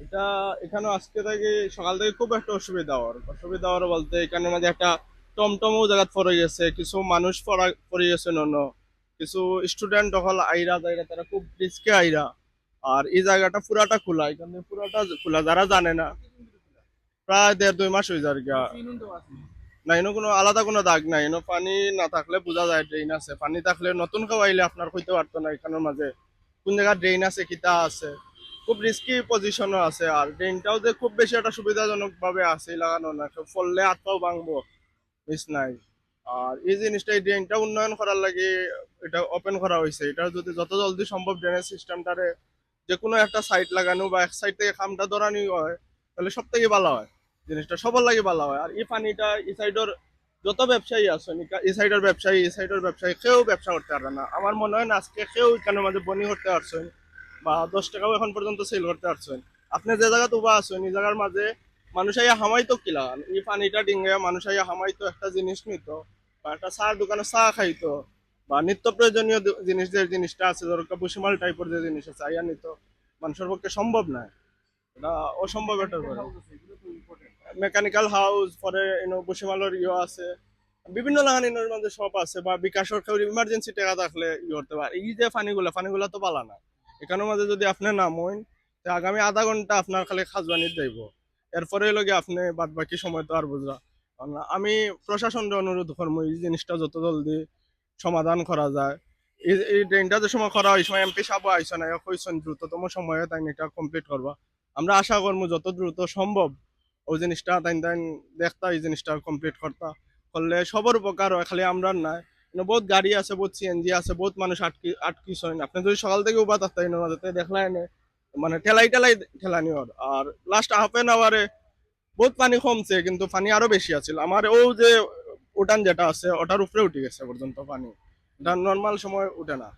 এটা এখানে আজকে থেকে সকাল থেকে খুব একটা অসুবিধা হওয়ার বলতে এখানে মাঝে একটা টমটমও জায়গা পড়ে গেছে, কিছু মানুষ পড়ে গেছে কিছু স্টুডেন্ট হল আইরা যাইরা তারা খুব রিস্কে আইরা। আর এই জায়গাটা পুরাটা খোলা, এখানে পুরাটা খোলা, যারা জানে না প্রায় 1.5-2 মাস হয়ে যায় গা। না এনো কোনো আলাদা কোনো দাগ নাই, এনো পানি না থাকলে বোঝা যায় ড্রেন আছে, পানি থাকলে নতুন কেউ আইলে আপনার হইতে পারতো না এখানের মাঝে কোন জায়গায় ড্রেন আছে কিতা আছে। খুব রিস্কি পজিশনও আছে, আর ড্রেনটাও যে খুব বেশি একটা সুবিধাজনক ভাবে আছে লাগানো না, কেউ পড়লে হাত পাও ভাঙবো, মিস নাই। আর এই জিনিসটা এই ড্রেনটা উন্নয়ন করার লাগে এটা ওপেন করা হয়েছে। এটা যদি যত জলদি সম্ভব ড্রেনেজ সিস্টেমটারে যে কোনো একটা সাইড লাগানো বা এক সাইড থেকে খামটা ধরানি হয়, তাহলে সব থেকে ভালো হয়, জিনিসটা সবার লাগে ভালো হয়। আর এই পানিটা এই সাইডের যত ব্যবসায়ী আছে এই সাইডের ব্যবসায়ী কেউ ব্যবসা করতে পারবে না। আমার মনে হয় না আজকে কেউ এখানে মাঝে বনি করতে পারছেন বা 10 টাকাও এখন পর্যন্ত সেল করতে পারছেন। আপনি যে জায়গা উবা আছেন এই জায়গার মাঝে মানুষ আইয়া হামাইতো কিলা, এই পানিটা ডিঙ্গে মানুষ আইয়া হামাইতো, একটা জিনিস নিত বা একটা চার দোকানে চা খাইতো বা নিত্য প্রয়োজনীয় জিনিস যে জিনিসটা আছে ধরো ভুসিমাল টাইপের যে জিনিস আছে আইয়া নিত, মানুষের পক্ষে সম্ভব না, এটা অসম্ভব একটা ব্যাপার। মেকানিক্যাল হাউস পরে ভুসিমালের আছে, বিভিন্ন লাগানির মধ্যে সব আছে, বা বিকাশের কেউ ইমার্জেন্সি টাকা থাকলে করতে পারে। এই যে পানিগুলা তো পালা না এখানের মাঝে, যদি আপনি নামইন তে আগামী আধা ঘন্টা আপনার খালি খাজবানির যাইব, এরপরে লগে আপনি বাদ বাকি সময় তো আর বুঝরা। কারণ আমি প্রশাসনের অনুরোধ করবো এই জিনিসটা যত জলদি সমাধান করা যায়। এই ড্রেনটা যে সময় করা হয় এই সময় এমপি সাহেব আইসা না কইছেন দ্রুততম সময়ে তাই এটা কমপ্লিট করবা। আমরা আশা করবো যত দ্রুত সম্ভব ওই জিনিসটা তাই তাই দেখতা এই জিনিসটা কমপ্লিট করতা, করলে সবার উপকার হয়, খালি আমরা নাই। বহুত গাড়ি আছে, বহুত সিএনজি আছে, বহুত মানুষ আটকিছেন। আপনি যদি সকাল থেকে উবা থাকতেন মাঝে দেখলাই না, মানে ঠেলাই ঠেলাই ঠেলানি ওর। আর লাস্ট হাফ এন আওয়ারে বহুত পানি কমছে, কিন্তু পানি আরো বেশি আছিল। আমার ও যে উঠান যেটা আছে ওটার উপরে উঠে গেছে পর্যন্ত পানি, এটা নর্মাল সময় উঠে না।